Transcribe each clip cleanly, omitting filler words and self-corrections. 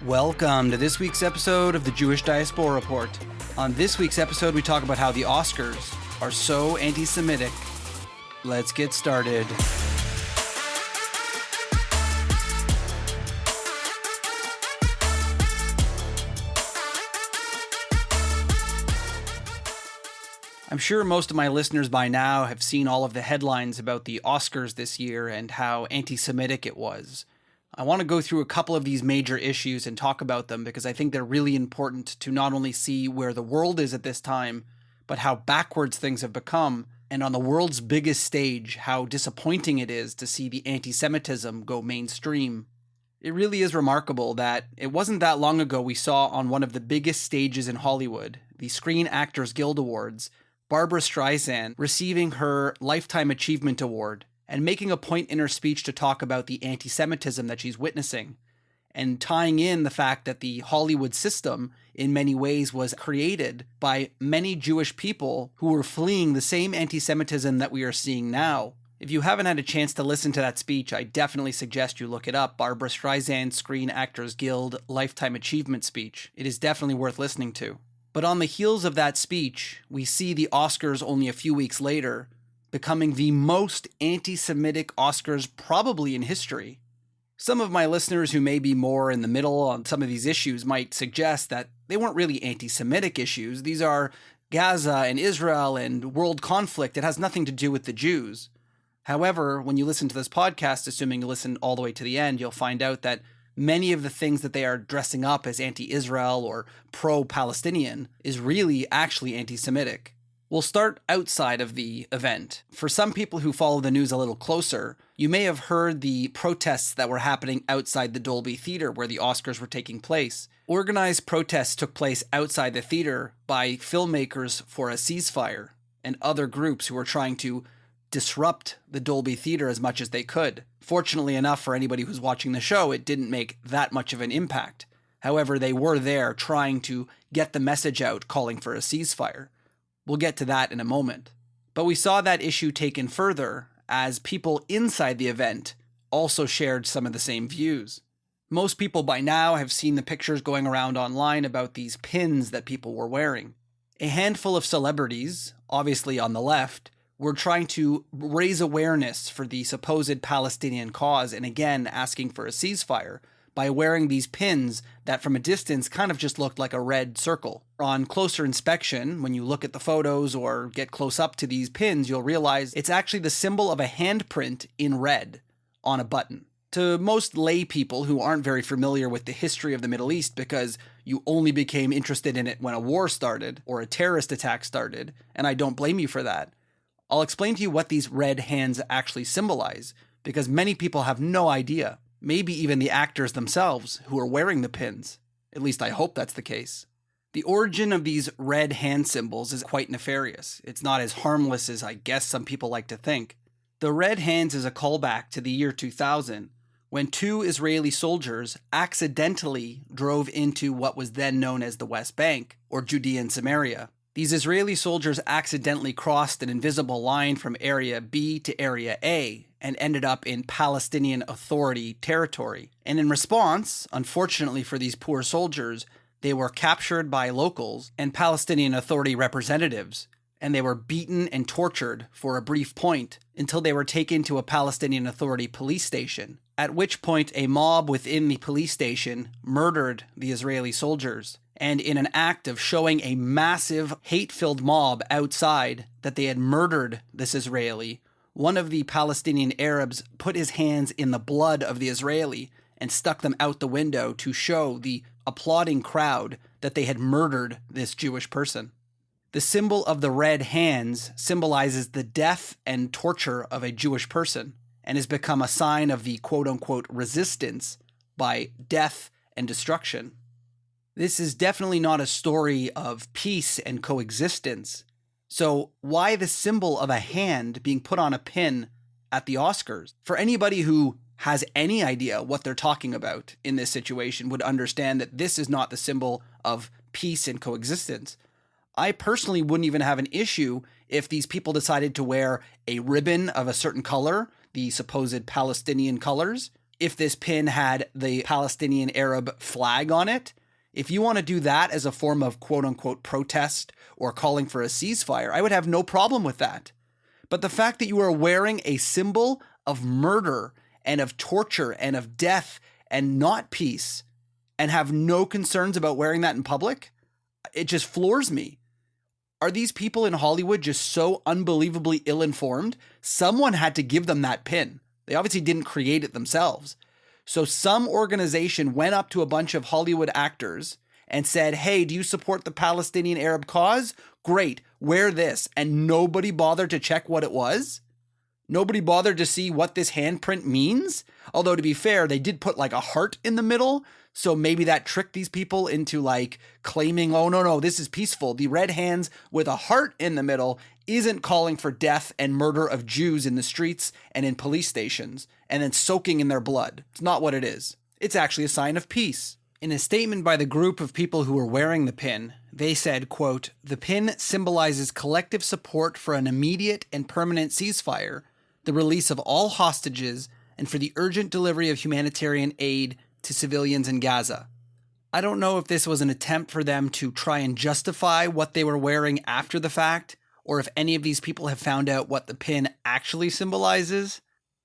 Welcome to this week's episode of the Jewish Diaspora Report. On this week's episode, we talk about how the Oscars are so anti-Semitic. Let's get started. I'm sure most of my listeners by now have seen all of the headlines about the Oscars this year and how anti-Semitic it was. I want to go through a couple of these major issues and talk about them because I think they're really important to not only see where the world is at this time, but how backwards things have become, and on the world's biggest stage, how disappointing it is to see the anti-Semitism go mainstream. It really is remarkable that it wasn't that long ago we saw on one of the biggest stages in Hollywood, the Screen Actors Guild Awards, Barbra Streisand receiving her Lifetime Achievement Award and making a point in her speech to talk about the anti-Semitism that she's witnessing, and tying in the fact that the Hollywood system in many ways was created by many Jewish people who were fleeing the same anti-Semitism that we are seeing now. If you haven't had a chance to listen to that speech, I definitely suggest you look it up, Barbra Streisand Screen Actors Guild Lifetime Achievement Speech. It is definitely worth listening to. But on the heels of that speech, we see the Oscars only a few weeks later becoming the most anti-Semitic Oscars probably in history. Some of my listeners who may be more in the middle on some of these issues might suggest that they weren't really anti-Semitic issues. These are Gaza and Israel and world conflict. It has nothing to do with the Jews. However, when you listen to this podcast, assuming you listen all the way to the end, you'll find out that many of the things that they are dressing up as anti-Israel or pro-Palestinian is really actually anti-Semitic. We'll start outside of the event. For some people who follow the news a little closer, you may have heard the protests that were happening outside the Dolby Theater where the Oscars were taking place. Organized protests took place outside the theater by filmmakers for a ceasefire and other groups who were trying to disrupt the Dolby Theater as much as they could. Fortunately enough for anybody who's watching the show, it didn't make that much of an impact. However, they were there trying to get the message out calling for a ceasefire. We'll get to that in a moment. But we saw that issue taken further as people inside the event also shared some of the same views. Most people by now have seen the pictures going around online about these pins that people were wearing. A handful of celebrities, obviously on the left, were trying to raise awareness for the supposed Palestinian cause and again asking for a ceasefire by wearing these pins that from a distance kind of just looked like a red circle. On closer inspection, when you look at the photos or get close up to these pins, you'll realize it's actually the symbol of a handprint in red on a button. To most lay people who aren't very familiar with the history of the Middle East because you only became interested in it when a war started or a terrorist attack started, and I don't blame you for that, I'll explain to you what these red hands actually symbolize because many people have no idea. Maybe even the actors themselves who are wearing the pins. At least I hope that's the case. The origin of these red hand symbols is quite nefarious. It's not as harmless as I guess some people like to think. The red hands is a callback to the year 2000, when two Israeli soldiers accidentally drove into what was then known as the West Bank, or Judea and Samaria. These Israeli soldiers accidentally crossed an invisible line from Area B to Area A and ended up in Palestinian Authority territory. And in response, unfortunately for these poor soldiers, they were captured by locals and Palestinian Authority representatives, and they were beaten and tortured for a brief point until they were taken to a Palestinian Authority police station, at which point a mob within the police station murdered the Israeli soldiers. And in an act of showing a massive hate-filled mob outside that they had murdered this Israeli, one of the Palestinian Arabs put his hands in the blood of the Israeli and stuck them out the window to show the applauding crowd that they had murdered this Jewish person. The symbol of the red hands symbolizes the death and torture of a Jewish person and has become a sign of the quote-unquote resistance by death and destruction. This is definitely not a story of peace and coexistence. So why the symbol of a hand being put on a pin at the Oscars? For anybody who has any idea what they're talking about in this situation would understand that this is not the symbol of peace and coexistence. I personally wouldn't even have an issue if these people decided to wear a ribbon of a certain color, the supposed Palestinian colors, if this pin had the Palestinian Arab flag on it. If you want to do that as a form of quote unquote protest or calling for a ceasefire, I would have no problem with that. But the fact that you are wearing a symbol of murder and of torture and of death and not peace and have no concerns about wearing that in public, it just floors me. Are these people in Hollywood just so unbelievably ill-informed? Someone had to give them that pin. They obviously didn't create it themselves. So some organization went up to a bunch of Hollywood actors and said, hey, do you support the Palestinian Arab cause? Great, wear this. And nobody bothered to check what it was? Nobody bothered to see what this handprint means? Although, to be fair, they did put like a heart in the middle. So maybe that tricked these people into like claiming, oh, no, this is peaceful. The red hands with a heart in the middle isn't calling for death and murder of Jews in the streets and in police stations and then soaking in their blood. It's not what it is. It's actually a sign of peace. In a statement by the group of people who were wearing the pin, they said, quote, "The pin symbolizes collective support for an immediate and permanent ceasefire, the release of all hostages, and for the urgent delivery of humanitarian aid to civilians in Gaza." I don't know if this was an attempt for them to try and justify what they were wearing after the fact, or if any of these people have found out what the pin actually symbolizes,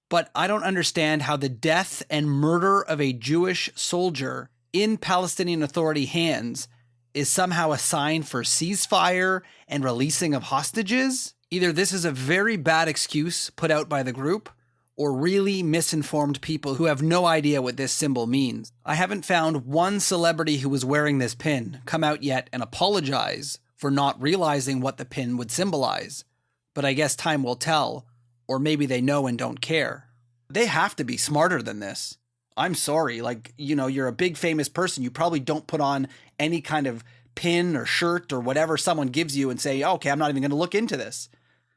but I don't understand how the death and murder of a Jewish soldier in Palestinian Authority hands is somehow a sign for ceasefire and releasing of hostages. Either this is a very bad excuse put out by the group, or really misinformed people who have no idea what this symbol means. I haven't found one celebrity who was wearing this pin come out yet and apologize for not realizing what the pin would symbolize. But I guess time will tell, or maybe they know and don't care. They have to be smarter than this. I'm sorry, you're a big famous person. You probably don't put on any kind of pin or shirt or whatever someone gives you and say, okay, I'm not even going to look into this.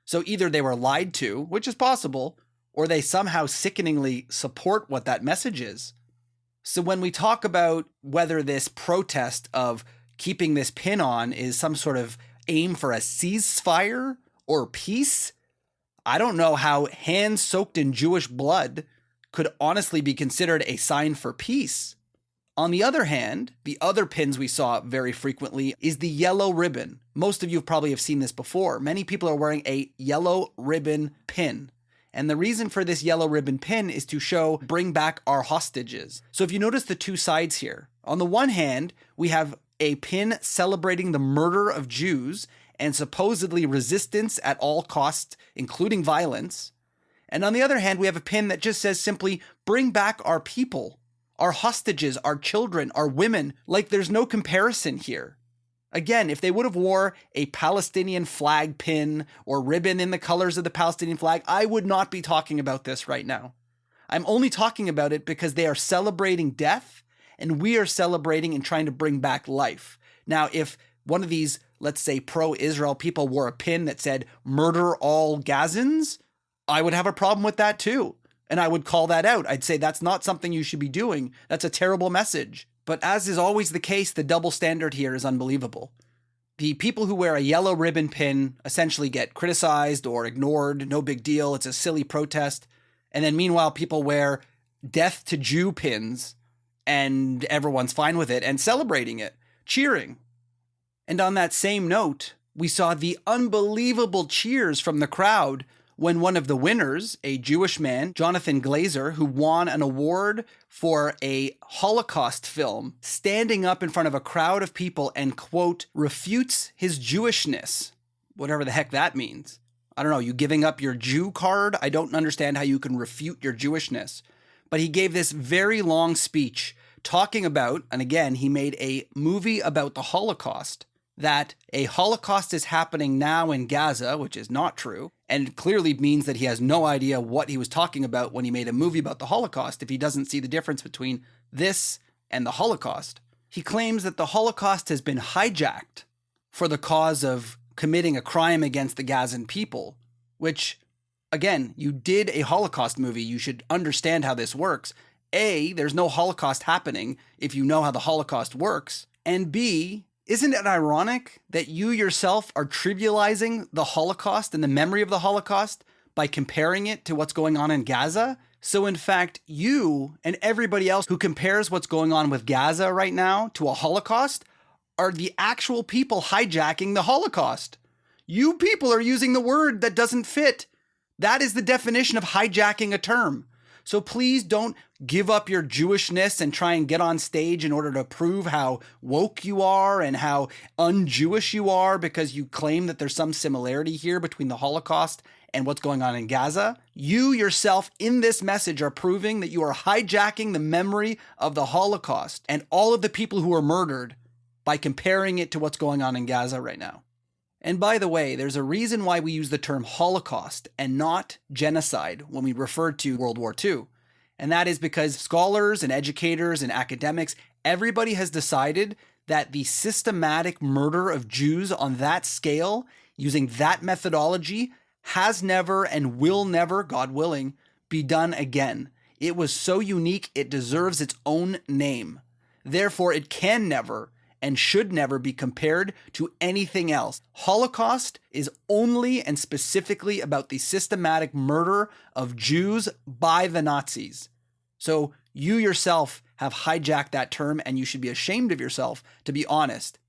So either they were lied to, which is possible, or they somehow sickeningly support what that message is. So when we talk about whether this protest of keeping this pin on is some sort of aim for a ceasefire or peace, I don't know how hands soaked in Jewish blood could honestly be considered a sign for peace. On the other hand, the other pins we saw very frequently is the yellow ribbon. Most of you probably have seen this before. Many people are wearing a yellow ribbon pin. And the reason for this yellow ribbon pin is to show bring back our hostages. So if you notice the two sides here, on the one hand, we have a pin celebrating the murder of Jews and supposedly resistance at all costs, including violence. And on the other hand, we have a pin that just says simply, bring back our people, our hostages, our children, our women. Like there's no comparison here. Again, if they would have wore a Palestinian flag pin or ribbon in the colors of the Palestinian flag, I would not be talking about this right now. I'm only talking about it because they are celebrating death and we are celebrating and trying to bring back life. Now, if one of these, let's say, pro-Israel people wore a pin that said, murder all Gazans, I would have a problem with that too. And I would call that out. I'd say that's not something you should be doing. That's a terrible message. But as is always the case, the double standard here is unbelievable. The people who wear a yellow ribbon pin essentially get criticized or ignored. No big deal. It's a silly protest. And then meanwhile, people wear death to Jew pins and everyone's fine with it and celebrating it, cheering. And on that same note, we saw the unbelievable cheers from the crowd when one of the winners, a Jewish man, Jonathan Glazer, who won an award for a Holocaust film, standing up in front of a crowd of people and, quote, refutes his Jewishness, whatever the heck that means. I don't know, you giving up your Jew card? I don't understand how you can refute your Jewishness. But he gave this very long speech talking about, and again, he made a movie about the Holocaust, that a Holocaust is happening now in Gaza, which is not true, and clearly means that he has no idea what he was talking about when he made a movie about the Holocaust if he doesn't see the difference between this and the Holocaust. He claims that the Holocaust has been hijacked for the cause of committing a crime against the Gazan people, which, again, you did a Holocaust movie. You should understand how this works. A, there's no Holocaust happening if you know how the Holocaust works. And B, isn't it ironic that you yourself are trivializing the Holocaust and the memory of the Holocaust by comparing it to what's going on in Gaza? So in fact, you and everybody else who compares what's going on with Gaza right now to a Holocaust are the actual people hijacking the Holocaust. You people are using the word that doesn't fit. That is the definition of hijacking a term. So please don't give up your Jewishness and try and get on stage in order to prove how woke you are and how un-Jewish you are because you claim that there's some similarity here between the Holocaust and what's going on in Gaza. You yourself in this message are proving that you are hijacking the memory of the Holocaust and all of the people who were murdered by comparing it to what's going on in Gaza right now. And by the way, there's a reason why we use the term Holocaust and not genocide when we refer to World War II. And that is because scholars and educators and academics, everybody has decided that the systematic murder of Jews on that scale, using that methodology, has never and will never, God willing, be done again. It was so unique, it deserves its own name. Therefore, it can never and should never be compared to anything else. Holocaust is only and specifically about the systematic murder of Jews by the Nazis. So you yourself have hijacked that term and you should be ashamed of yourself, to be honest.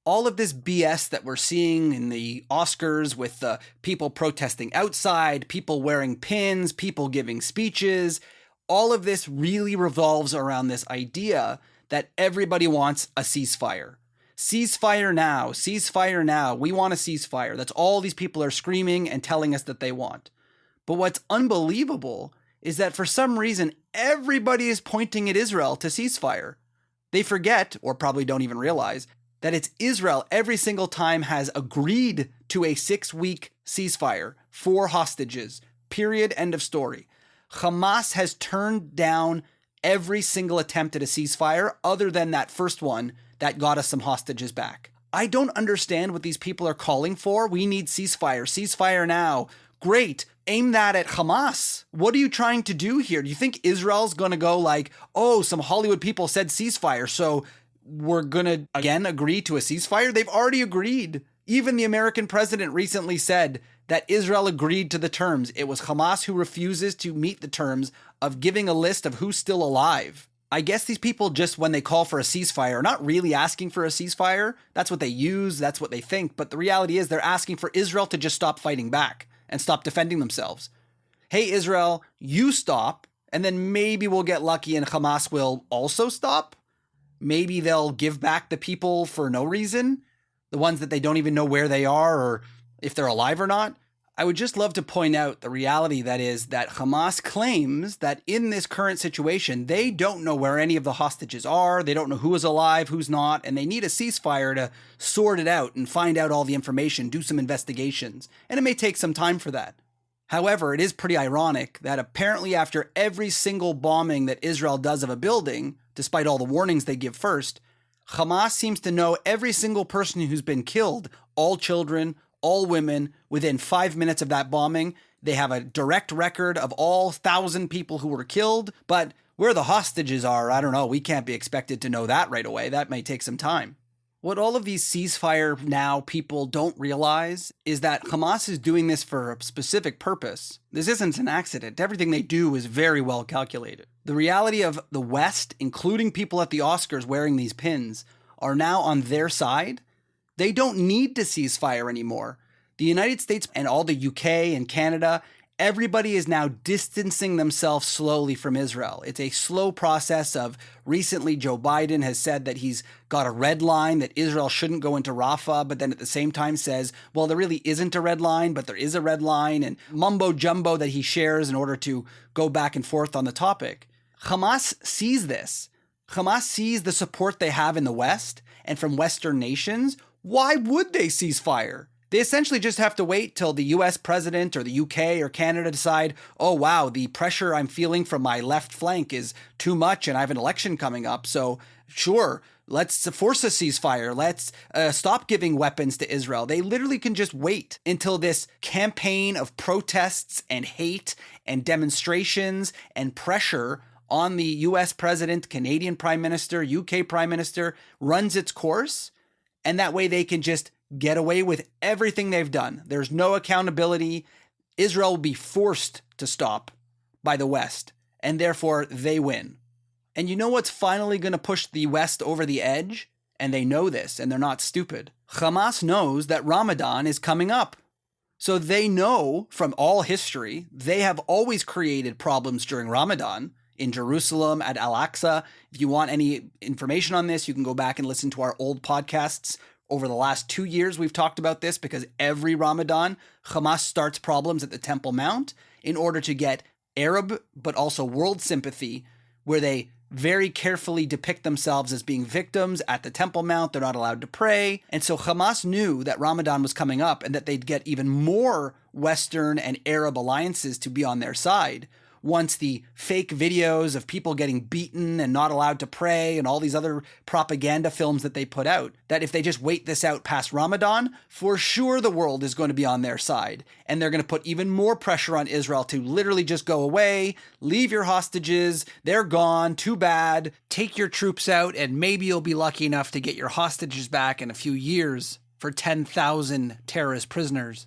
All of this BS that we're seeing in the Oscars with the people protesting outside, people wearing pins, people giving speeches, all of this really revolves around this idea that everybody wants a ceasefire. Ceasefire now, ceasefire now. We want a ceasefire. That's all these people are screaming and telling us that they want. But what's unbelievable is that for some reason, everybody is pointing at Israel to ceasefire. They forget, or probably don't even realize, that it's Israel every single time has agreed to a 6-week ceasefire for hostages. Period. End of story. Hamas has turned down every single attempt at a ceasefire other than that first one that got us some hostages back. I don't understand what these people are calling for. We need ceasefire. Ceasefire now. Great. Aim that at Hamas. What are you trying to do here? Do you think Israel's going to go like, oh, some Hollywood people said ceasefire, so we're going to again agree to a ceasefire? They've already agreed. Even the American president recently said that Israel agreed to the terms. It was Hamas who refuses to meet the terms of giving a list of who's still alive. I guess these people just, when they call for a ceasefire, are not really asking for a ceasefire. That's what they use. That's what they think. But the reality is they're asking for Israel to just stop fighting back and stop defending themselves. Hey, Israel, you stop, and then maybe we'll get lucky and Hamas will also stop. Maybe they'll give back the people for no reason, the ones that they don't even know where they are or if they're alive or not. I would just love to point out the reality that is that Hamas claims that in this current situation, they don't know where any of the hostages are. They don't know who is alive, who's not, and they need a ceasefire to sort it out and find out all the information, do some investigations. And it may take some time for that. However, it is pretty ironic that apparently after every single bombing that Israel does of a building, despite all the warnings they give first, Hamas seems to know every single person who's been killed, all children, all women, within 5 minutes of that bombing. They have a direct record of all 1,000 people who were killed, but where the hostages are, I don't know. We can't be expected to know that right away. That may take some time. What all of these ceasefire now people don't realize is that Hamas is doing this for a specific purpose. This isn't an accident. Everything they do is very well calculated. The reality of the West, including people at the Oscars wearing these pins, are now on their side. They don't need to ceasefire anymore. The United States and all the UK and Canada, everybody is now distancing themselves slowly from Israel. It's a slow process of recently Joe Biden has said that he's got a red line, that Israel shouldn't go into Rafah, but then at the same time says, well, there really isn't a red line, but there is a red line, and mumbo jumbo that he shares in order to go back and forth on the topic. Hamas sees this. Hamas sees the support they have in the West and from Western nations. Why would they cease fire? They essentially just have to wait till the US president or the UK or Canada decide, oh, wow, the pressure I'm feeling from my left flank is too much and I have an election coming up. So sure, let's force a ceasefire. Let's stop giving weapons to Israel. They literally can just wait until this campaign of protests and hate and demonstrations and pressure on the US president, Canadian prime minister, UK prime minister runs its course. And that way they can just get away with everything they've done. There's no accountability. Israel will be forced to stop by the West, and therefore they win. And you know what's finally going to push the West over the edge? And they know this, and they're not stupid. Hamas knows that Ramadan is coming up. So they know from all history, they have always created problems during Ramadan in Jerusalem, at Al-Aqsa. If you want any information on this, you can go back and listen to our old podcasts. Over the last 2 years, we've talked about this because every Ramadan, Hamas starts problems at the Temple Mount in order to get Arab, but also world sympathy, where they very carefully depict themselves as being victims at the Temple Mount. They're not allowed to pray. And so Hamas knew that Ramadan was coming up and that they'd get even more Western and Arab alliances to be on their side once the fake videos of people getting beaten and not allowed to pray and all these other propaganda films that they put out, that if they just wait this out past Ramadan, for sure the world is going to be on their side. And they're going to put even more pressure on Israel to literally just go away, leave your hostages, they're gone, too bad, take your troops out, and maybe you'll be lucky enough to get your hostages back in a few years for 10,000 terrorist prisoners.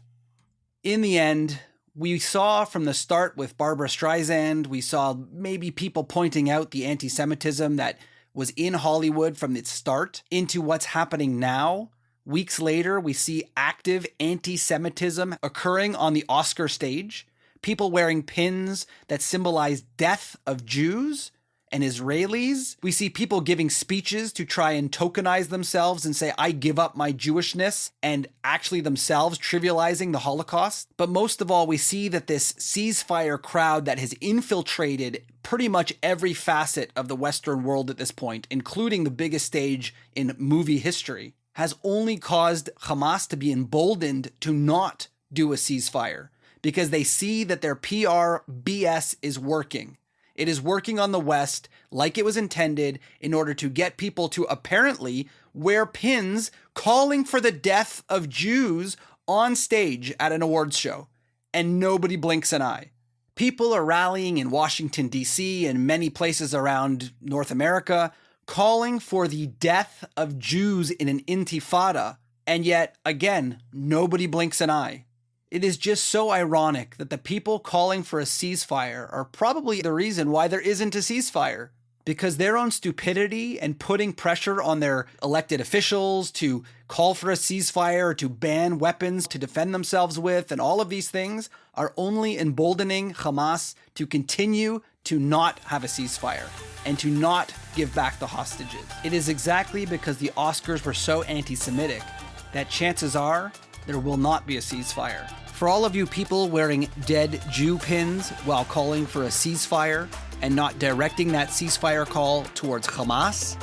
In the end, we saw from the start with Barbara Streisand, we saw maybe people pointing out the anti-Semitism that was in Hollywood from its start into what's happening now. Weeks later, we see active anti-Semitism occurring on the Oscar stage. People wearing pins that symbolize death of Jews and Israelis. We see people giving speeches to try and tokenize themselves and say, I give up my Jewishness, and actually themselves trivializing the Holocaust. But most of all, we see that this ceasefire crowd that has infiltrated pretty much every facet of the Western world at this point, including the biggest stage in movie history, has only caused Hamas to be emboldened to not do a ceasefire because they see that their PR BS is working. It is working on the West like it was intended in order to get people to apparently wear pins calling for the death of Jews on stage at an awards show. And nobody blinks an eye. People are rallying in Washington, D.C. and many places around North America calling for the death of Jews in an intifada. And yet, again, nobody blinks an eye. It is just so ironic that the people calling for a ceasefire are probably the reason why there isn't a ceasefire. Because their own stupidity and putting pressure on their elected officials to call for a ceasefire, to ban weapons to defend themselves with, and all of these things are only emboldening Hamas to continue to not have a ceasefire and to not give back the hostages. It is exactly because the Oscars were so anti-Semitic that chances are there will not be a ceasefire. For all of you people wearing dead Jew pins while calling for a ceasefire and not directing that ceasefire call towards Hamas,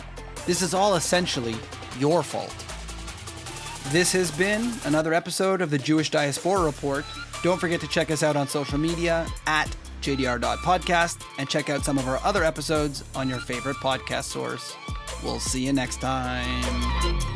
this is all essentially your fault. This has been another episode of the Jewish Diaspora Report. Don't forget to check us out on social media at jdr.podcast and check out some of our other episodes on your favorite podcast source. We'll see you next time.